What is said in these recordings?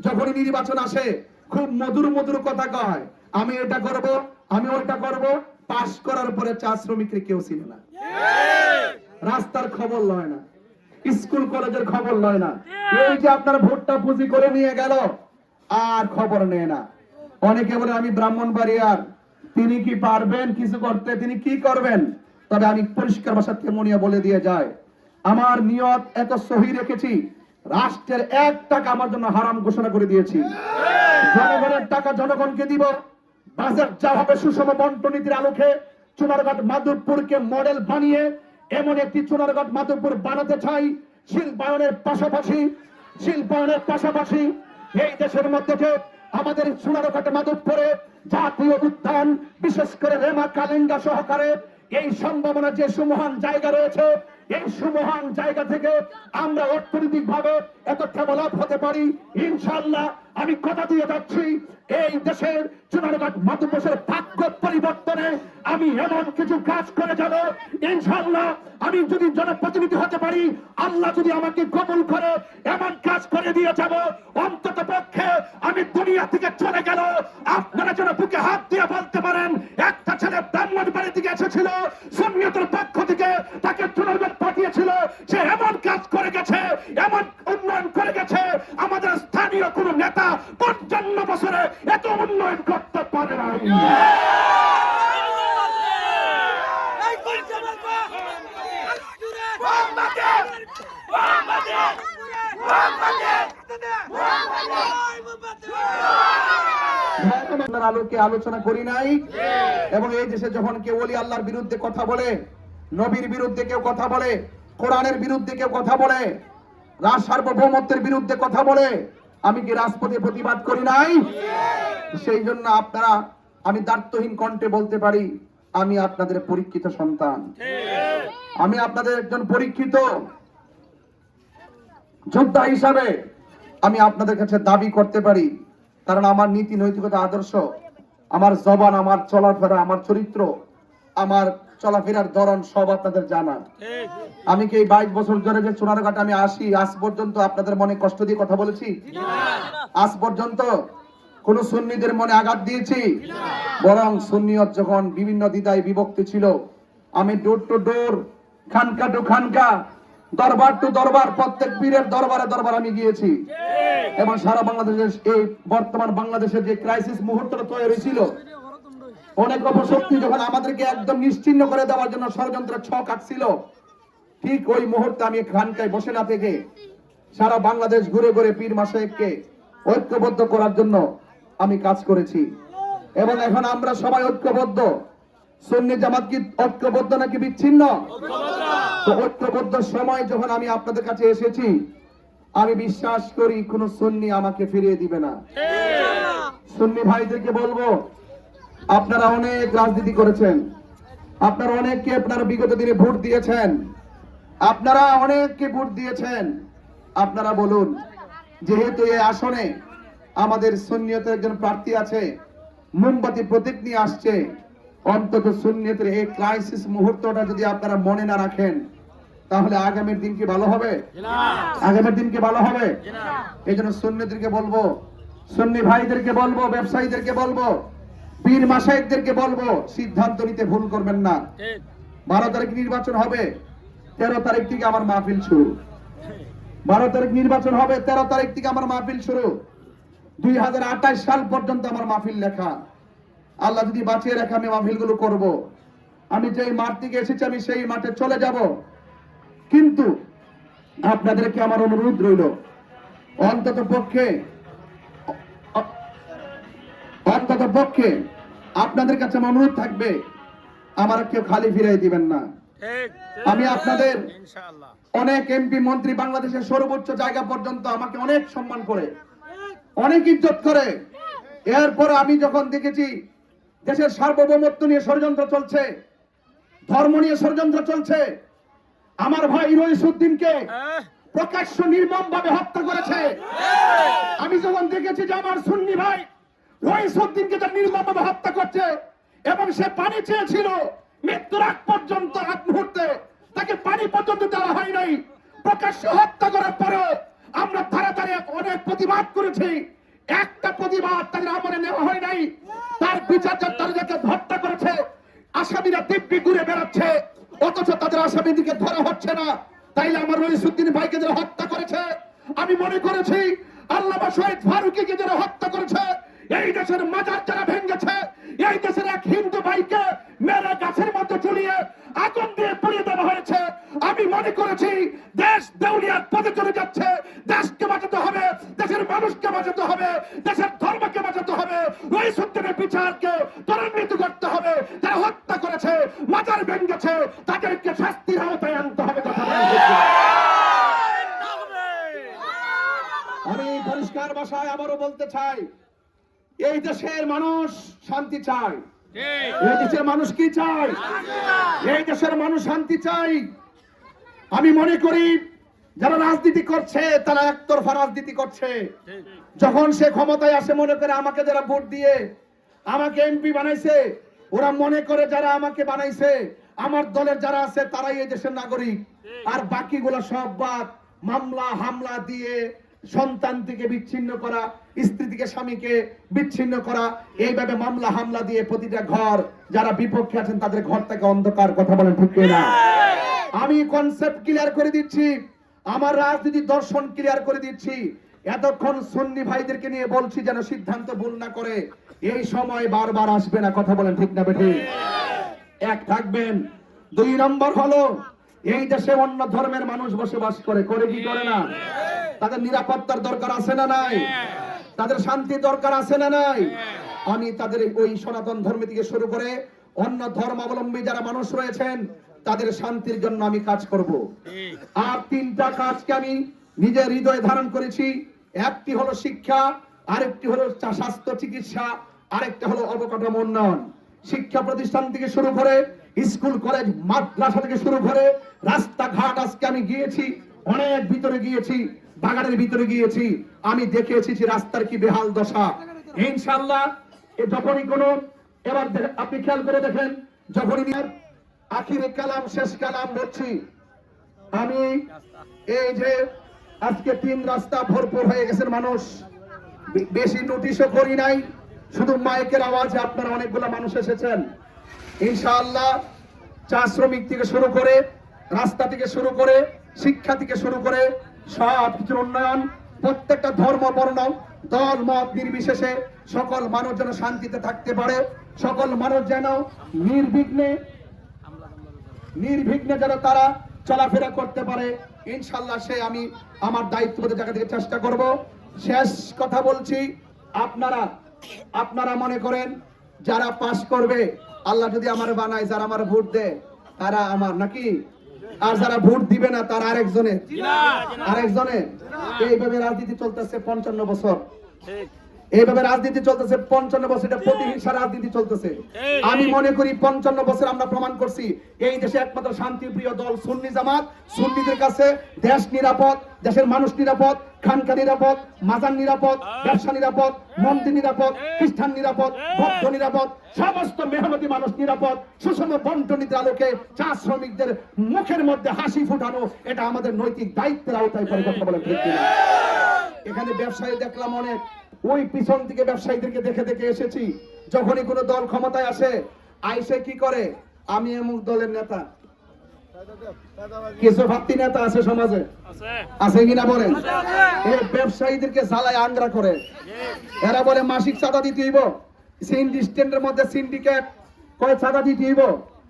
যখনই নির্বাচন আসে খুব মধুর মধুর কথা কয়, আমি এটা করব, আমি ওইটা করব। পাস করার পরে চা শ্রমিককে কেউ চিনে না, রাস্তার খবর লয় না, স্কুল কলেজের খবর লয় না। এই যে আপনার ভোটটা পুঁজি করে নিয়ে গেল আর খবর নেয় না। অনেকে বলে আমি ব্রাহ্মণবাড়িয়ার, তিনি কি পারবেন কিছু করতে, তিনি কি করবেন? তবে আমি পরিষ্কার ভাষাতে তেমনিয়া বলে দিয়ে যায়, আমার নিয়ত এত সহি রেখেছি, রাষ্ট্রের 1 টাকা আমার জন্য হারাম ঘোষণা করে দিয়েছি। জনগণের টাকা জনগণকে দিব। বাজেট যা হবে সুষম বন্টন নীতির আলোকে চুনারঘাট মাধবপুরকে মডেল বানিয়ে এমন একটি চুনারঘাট মাধবপুর বানাতে চাই, শিল্পায়নের পাশাপাশি এই দেশের মধ্যে যে আমাদের চুনারঘাট মাধবপুরে জাতীয় উদ্যান, বিশেষ করে রেমা কালেঙ্গা সহকারে এই সম্ভাবনা যে সুমহান জায়গা রয়েছে, এই সুমহান জায়গা থেকে আমরা অর্থনৈতিক ভাবে এত ডেভেলপ হতে পারি ইনশাআল্লাহ। আমি কথা দিয়ে যাচ্ছি, এই দেশের চুনারঘাট মাধবপুরের ভাগ্য পরিবর্তনে আমি এমন কিছু কাজ করে যাব ইনশাআল্লাহ। আমি যদি জনপ্রতিনিধি হতে পারি, আল্লাহ যদি আমাকে কবুল করে, এমন কাজ করে দিয়ে যাব, অন্তত পক্ষে আমি দুনিয়া থেকে চলে গেল আপনারা যেন বুকে হাত দিয়ে বলতে পারেন, একটা ছেলে ব্রাহ্মণবাড়ি থেকে এসেছিল, সুন্নিয়তের পক্ষ থেকে তাকে চুনারঘাট পাঠিয়েছিল, সে এমন কাজ করে গেছে, এমন উন্নয়ন করে গেছে, আমাদের স্থানীয় কোন নেতা 55 বছরে এত উন্নয়ন করতে পারে না। আলোকে আলোচনা করি নাই। এবং এই দেশে যখন কেউ ওলি আল্লাহর বিরুদ্ধে কথা বলে, নবীর বিরুদ্ধে কেউ কথা বলে, কোরআনের বিরুদ্ধে কেউ কথা বলে, সার্বভৌমত্বের বিরুদ্ধে কথা বলে, আমি কি রাজপথে প্রতিবাদ করি নাই? সেই জন্য আপনারা, আমি দায়িত্বহীন কণ্ঠে বলতে পারি, আমি আপনাদের পরীক্ষিত সন্তান, আমি আপনাদের একজন পরীক্ষিত যোদ্ধা হিসাবে আমি আপনাদের কাছে দাবি করতে পারি। কারণ আমার নীতি নৈতিকতা আদর্শ, আমার জবান, আমার চলাফেরা, আমার চরিত্র, আমার চলাফেরার ধরন সব আপনাদের জানা। আমি কি এই 22 বছর ধরে যে চুনারঘাট আমি আসি, আজ পর্যন্ত আপনাদের মনে কষ্ট দিয়ে কথা বলেছি? আজ পর্যন্ত কোন সুন্নিদের মনে আঘাত দিয়েছি? বরং সুন্নিয়ত যখন বিভিন্ন দ্বিধায় বিভক্তি ছিল, আমি ডোর টু ডোর, খানকা টু খানকা, দরবার টু দরবার, প্রত্যেক পীরের দরবারে দরবার আমি গিয়েছি। এবং সারা বাংলাদেশের এই বর্তমান বাংলাদেশের যে ক্রাইসিস মুহূর্তটা তৈরি হয়েছিল, অনেক অপশক্তি যখন আমাদেরকে একদম নিশ্চিহ্ন করে দেওয়ার জন্য ষড়যন্ত্রের ছক আঁকছিল, ঠিক ওই মুহূর্তে আমি খানকায় বসে না থেকে সারা বাংলাদেশ ঘুরে ঘুরে পীর মাশায়েখকে ঐক্যবদ্ধ করার জন্য আমি কাজ করেছি। এবং এখন আমরা সবাই ঐক্যবদ্ধ। সুন্নি জামাত কি ঐক্যবদ্ধ নাকি বিচ্ছিন্ন? তো ঐক্যবদ্ধ সময় যখন আমি আপনাদের কাছে এসেছি, আমি বিশ্বাস করি কোন সুন্নি আমাকে ফিরিয়ে দিবে না। সুন্নি ভাইদেরকে বলবো, আপনারা অনেক রাজনীতি করেছেন, আপনারা অনেককে আপনারা বিগত দিনে ভোট দিয়েছেন, আপনারা অনেককে ভোট দিয়েছেন। আপনারা বলুন, যেহেতু এই আসনে আমাদের সুন্নিয়তের একজন প্রার্থী আছে, মোমবাতি প্রতীক নিয়ে আসছে, অন্তত সুন্নিয়তের এই ক্রাইসিস মুহূর্তটা যদি আপনারা মনে না রাখেন, তাহলে আগামীর দিন কি ভালো হবে? আগামীর দিন কি ভালো হবে? এই জন্য সুন্নিদেরকে বলবো, সুন্নি ভাইদেরকে বলবো, ব্যবসায়ীদেরকে বলবো, পীর মাশায়েখদেরকে বলবো, সিদ্ধান্ত নিতে ভুল করবেন না। 12 তারিখ নির্বাচন হবে, 13 তারিখ থেকে আমার মাহফিল শুরু। 12 তারিখ নির্বাচন হবে, 13 তারিখ থেকে আমার মাহফিল শুরু। 2028 সাল পর্যন্ত আমার মাহফিল লেখা। আল্লাহ যদি বাঁচিয়ে রাখে আমি মাহফিল গুলো করবো। আমি যেই মাঠ থেকে এসেছি আমি সেই মাঠে চলে যাব। কিন্তু আপনাদেরকে আমার অনুরোধ রইল, অন্তত পক্ষে আপনাদের কাছে আমার অনুরোধ থাকবে, আমার কেউ খালি ফিরাই দিবেন না। আমি আপনাদের অনেক এমপি মন্ত্রী বাংলাদেশের সর্বোচ্চ জায়গা পর্যন্ত আমাকে অনেক সম্মান করে, অনেক ইজ্জত করে। এরপর আমি যখন দেখেছি দেশের সার্বভৌমত্ব নিয়ে ষড়যন্ত্র চলছে, ধর্ম নিয়ে ষড়যন্ত্র চলছে, আমার ভাই রইসউদ্দিনকে প্রকাশ্য নির্মম ভাবে হত্যা করেছে, আমি যখন দেখেছি যে আমার সুন্নি ভাই রইসউদ্দিনকে যে নির্মম ভাবে হত্যা করছে, এবং সে পানি চেয়েছিল মৃত্যুর আগ পর্যন্ত, আগ মুহূর্তে তাকে পানি পর্যন্ত দেওয়া হয় নাই, প্রকাশ্য হত্যা করার পরেও আমরা ধারে ধারে অনেক প্রতিবাদ করেছি, একটা প্রতিবাদ তাদের আমলে নেওয়া হয় নাই। তার বিচার তাদেরকে হত্যা করেছে, আসামিরা দিব্যি ঘুরে বেড়াচ্ছে, অথচ তাদের আসামিদিকে ধরা হচ্ছে না। তাইলে আমার রইসুদ্দিন ভাইকে যারা হত্যা করেছে, আমি মনে করেছি আল্লামা শহীদ ফারুকীকে যারা হত্যা করেছে, এই দেশের মাজার যারা ভেঙেছে, এই দেশের এক হিন্দু ভাইকে মেরে গাছের মধ্যে ঝুলিয়ে আগুন দিয়ে পুড়িয়ে দেওয়া হয়েছে, আমি মনে করেছি দেশ দেউলিয়ার পথে চলে যাচ্ছে। দেশকে বাঁচাতে হবে, দেশের মানুষকে বাঁচাতে হবে, দেশের ধর্মকে বাঁচাতে হবে। রইসুদ্দিনের বিচারকে ত্বরান্বিত করতে হবে। যারা হত্যা করেছে, মাজার ভেঙেছে, তাদেরকে শাস্তির আওতায় আনতে হবে। আমি পরিষ্কার ভাষায় আবারও বলতে চাই, এই দেশের মানুষ শান্তি চায়। এই দেশের মানুষ কি চায়? এই দেশের মানুষ শান্তি চায়। আমি মনে করি যারা রাজনীতি করছে তারা একতরফা রাজনীতি করছে। যখন সে ক্ষমতায় আসে মনে করে আমাকে যারা ভোট দিয়ে আমাকে এমপি বানাইছে, ওরা মনে করে যারা আমাকে বানাইছে আমার দলের যারা আছে তারাই এই দেশের নাগরিক। আর বাকিগুলো সব বাদ, মামলা হামলা দিয়ে সন্তান থেকে বিচ্ছিন্ন করা, স্ত্রী থেকে স্বামীকে বিচ্ছিন্ন করা, এইভাবে মামলা হামলা দিয়ে প্রতিটা ঘর যারা বিপক্ষে আছেন তাদের ঘর থেকে অন্ধকার। কথা বলেন ঠিক না? আমি কনসেপ্ট ক্লিয়ার করে দিচ্ছি, আমার রাজনীতি দর্শন ক্লিয়ার করে দিচ্ছি। এতক্ষণ সুন্নি ভাইদেরকে নিয়ে বলছি যেন সিদ্ধান্ত ভুল না করে। এই সময় বারবার আসবে না। কথা বলেন ঠিক না বেঠি? এক থাকবেন। 2 নম্বর হলো, এই দেশে অন্য ধর্মের মানুষ বসবাস করে, করে কি করে না? তাদের নিরাপত্তার দরকার আছে না নাই? তাদের শান্তির দরকার আছে না নাই? আমি তাদের ওই সনাতন ধর্ম থেকে শুরু করে অন্য ধর্মাবলম্বী যারা মানুষ রয়েছেন তাদের শান্তির জন্য আমি কাজ করব। আর 3টা কাজকে আমি নিজের হৃদয়ে ধারণ করেছি। একটি হলো শিক্ষা, আরেকটি হলো স্বাস্থ্য চিকিৎসা, আরেকটা হলো অবকাঠামো উন্নয়ন। শিক্ষা প্রতিষ্ঠান থেকে শুরু করে স্কুল কলেজ মাদ্রাসা থেকে শুরু করে রাস্তাঘাট আজকে আমি গিয়েছি, অনেক ভিতরে গিয়েছি, বাগানের ভিতরে গিয়েছি, আমি দেখে এসেছি রাস্তার কি বেহাল দশা। ইনশাআল্লাহ যখনই কোনো, এবার আপনি খেয়াল করে দেখেন, যখনই আখিরে কালাম শেষ কালাম বলছি আমি, এই যে আজকে 3 রাস্তা ভরপুর হয়ে গেছেন মানুষ, বেশি নোটিশও করি নাই, শুধু মাইকের আওয়াজে আপনারা অনেকগুলো মানুষ এসেছেন। ইনশাআল্লাহ চা শ্রমিক থেকে শুরু করে, রাস্তা থেকে শুরু করে, শিক্ষা থেকে শুরু করে সব কিছুর উন্নয়ন, প্রত্যেকটা ধর্ম বর্ণ দল মত নির্বিশেষে সকল মানুষ যেন শান্তিতে থাকতে পারে, সকল মানুষ যেন নির্বিঘ্নে যেন তারা চলাফেরা করতে পারে। ইনশাআল্লাহ সে আমি আমার দায়িত্ববোধ জায়গা থেকে চেষ্টা করব। শেষ কথা বলছি, আপনারা মনে করেন যারা পাস করবে, আল্লাহ যদি আমার বানায়, যারা আমার ভোট দেয় তারা আমার নাকি, আর যারা ভোট দিবে না তারা আরেকজনের। এইভাবে রাজনীতি চলতেছে 55 বছর, এইভাবে রাজনীতি চলতেছে 55 বছর, এটা প্রতিহিংসা রাজনীতি চলতেছে। আমি মনে করি 55 বছর আমরা প্রমাণ করছি এই দেশে একমাত্র শান্তিপ্রিয় দল সুন্নি জামাত। সুন্নিদের কাছে দেশ নিরাপদ, দেশের মানুষ নিরাপদ, খানকা নিরাপদ, মাজার নিরাপদ, ব্যবসা নিরাপদ, মন্দির নিরাপদ, খ্রিস্টান নিরাপদ, বৌদ্ধ নিরাপদ, সমস্ত মেহনতি মানুষ নিরাপদ। সুষম বন্টনীতির আলোকে চা শ্রমিকদের মুখের মধ্যে হাসি ফুটানো, এটা আমাদের নৈতিক দায়িত্বের আওতায় পড়ে। কথা বলেন ঠিক কিনা? এখানে ব্যবসায়ী দেখলাম অনেক, ওই পিছন থেকে ব্যবসায়ীদেরকে দেখে দেখে এসেছি। যখনই কোনো দল ক্ষমতায় আসে, আইসে কি করে, আমি এমুক দলের নেতা। কিছু ভাবতি নেতা আছে সমাজে, আছে কিনা বলেন? এই ব্যবসায়ীদেরকে জ্বালায় আংরা করে, এরা বলে মাসিক চাঁদা দিতে হইব, স্ট্যান্ডের মধ্যে সিন্ডিকেট কয় চাঁদা দিতে হইব।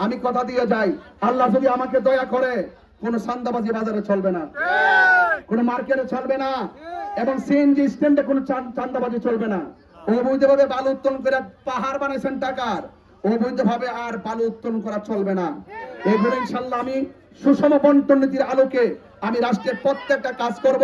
আমি কথা দিয়ে যাই, আল্লাহ যদি আমাকে দয়া করে কোন চাঁদাবাজি বাজারে চলবে না, কোন মার্কেটে চলবে না, এবং সিএনজি স্ট্যান্ডে কোন চাঁদাবাজি চলবে না। অবৈধভাবে বালু উত্তোলন করে পাহাড় বানাইছেন টাকার, অবৈধভাবে আর বালু উত্তোলন করা চলবে না। এগুলো ইনশাআল্লাহ আমি সুষম বন্টন নীতির আলোকে আমি রাষ্ট্রের প্রত্যেকটা কাজ করব,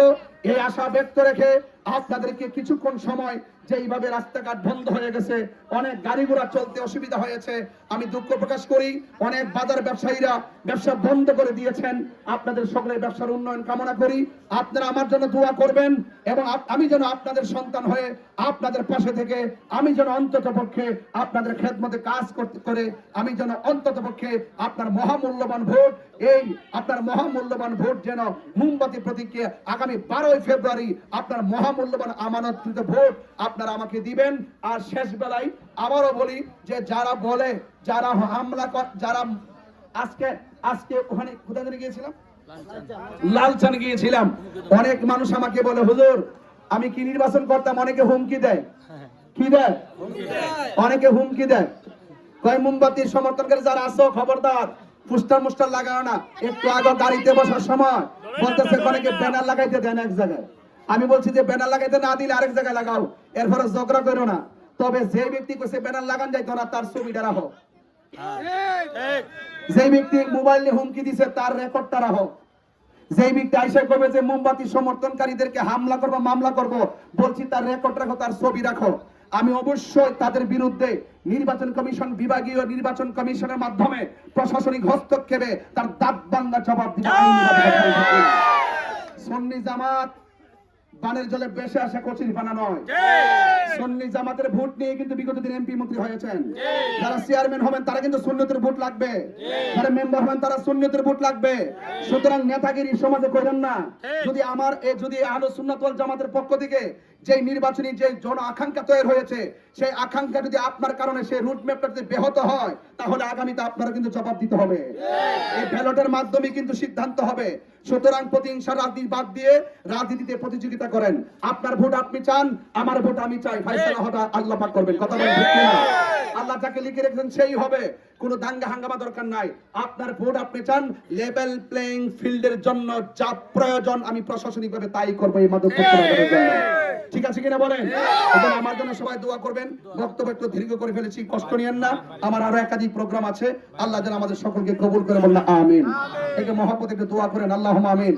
এই আশা ব্যক্ত রেখে আপনাদেরকে কিছুক্ষণ সময় যেইভাবে রাস্তাঘাট বন্ধ হয়ে গেছে, অনেক গাড়ি ঘোড়া চলতে অসুবিধা হয়েছে, আমি দুঃখ প্রকাশ করি। অনেক বাজার ব্যবসায়ীরা ব্যবসা বন্ধ করে দিয়েছেন। আপনাদের সকলের ব্যবসার উন্নয়ন কামনা করি। আপনারা আমার জন্য দোয়া করবেন এবং আমি যেন আপনাদের সন্তান হয়ে আপনাদের পাশে থেকে আমি যেন অন্তত পক্ষে আপনাদের খেদমতে কাজ করতে করে আমি যেন অন্তত পক্ষে আপনার মহামূল্যবান ভোট, এই আপনার মহামূল্যবান ভোট যেন মোমবাতি প্রতীকে আগামী 12ই ফেব্রুয়ারি আপনার মহামূল্যবান আমানতকৃত ভোট আপনারা আমাকে দিবেন। আর শেষ বেলায় আবারও বলি যে যারা বলে, যারা হামলা যারা আজকে ওখানে কোথায় গিয়েছিলাম, লালচান গিয়েছিলাম, অনেক মানুষ আমাকে বলে হুজুর আমি কি নির্বাচন করতাম, অনেকে হুমকি দেয়, কি দেয়, অনেকে হুমকি দেয়, কয় মোমবাতির সমর্থনকারী যারা আছো খবরদার পোস্টার মোস্টার লাগাও না। একটু আগে গাড়িতে বসার সময় বলতেছে অনেকে ব্যানার লাগাইতে দেন এক জায়গায়, আমি বলছি যে ব্যানার লাগাইতে না দিলে আরেক জায়গায় লাগাও, এরপরে ঝগড়া করো না। তবে যে ব্যক্তি কইছে ব্যানার লাগান যাইতো না তার ছবিটা রাখো, যে ব্যক্তি মোবাইল নিয়ে হুমকি দিছে তার রেকর্ডটা রাখো, যে ব্যক্তি আইসা করবে যে মোমবাতি সমর্থনকারীদেরকে হামলা করবো মামলা করব, বলছি তার রেকর্ড রাখো, তার ছবি রাখো। আমি অবশ্যই তাদের বিরুদ্ধে নির্বাচন কমিশন, বিভাগীয় নির্বাচন কমিশনের মাধ্যমে প্রশাসনিক হস্তক্ষেপে তার দাঁত ভাঙা জবাব দিব। সুন্নি জামাত বানের জলে বেশে আসা কচির পানা নয়। সুন্নি জামাতের ভোট নিয়ে কিন্তু বিগত দিন এমপি মন্ত্রী হয়েছেন। যারা চেয়ারম্যান হবেন তারা কিন্তু সুন্নতের ভোট লাগবে, যারা মেম্বার হবেন তারা সুন্নতের ভোট লাগবে। সুতরাং নেতাগিরি সমাজে করেন না। যদি আহলে সুন্নাত ওয়াল জামাতের পক্ষ থেকে যে নির্বাচনী যে জন আকাঙ্ক্ষা তৈরি হয়েছে, সেই আকাঙ্ক্ষা যদি আপনার কারণে সেই রুটম্যাপটা যদি ব্যাহত হয়, তাহলে আগামীতে আপনারা কিন্তু জবাব দিতে হবে। এই ব্যালটের মাধ্যমে কিন্তু সিদ্ধান্ত হবে। সুতরাং প্রতিহিংসা রাজনীতি বাদ দিয়ে রাজনীতিতে প্রতিযোগিতা করেন। আপনার ভোট আপনি চান, আমার ভোট আমি চাই, ফয়সালা হবে আল্লাহ পাক করবেন। কথা বলেন ঠিক কিনা? আল্লাহ যাকে লিখে রেখেছেন সেই হবে, কোনো দাঙ্গা হাঙ্গামা দরকার নাই। আপনার ভোট আপনি চান, লেভেল প্লেইং ফিল্ডের জন্য যা প্রয়োজন আমি প্রশাসনিকভাবে তাই করবো এই মাদক মুক্ত জন্য। ঠিক আছে কিনা বলেন? এখন আমার জন্য সবাই দোয়া করবেন। বক্তব্য একটু দীর্ঘ করে ফেলেছি, কষ্ট নিয়েন না। আমার আরো একাধিক প্রোগ্রাম আছে, আল্লাহ যেন আমাদের সকলকে কবুল করে বললেন আমিন। একটু মহব্বত একটু দোয়া করেন, আল্লাহুম্মা আমিন।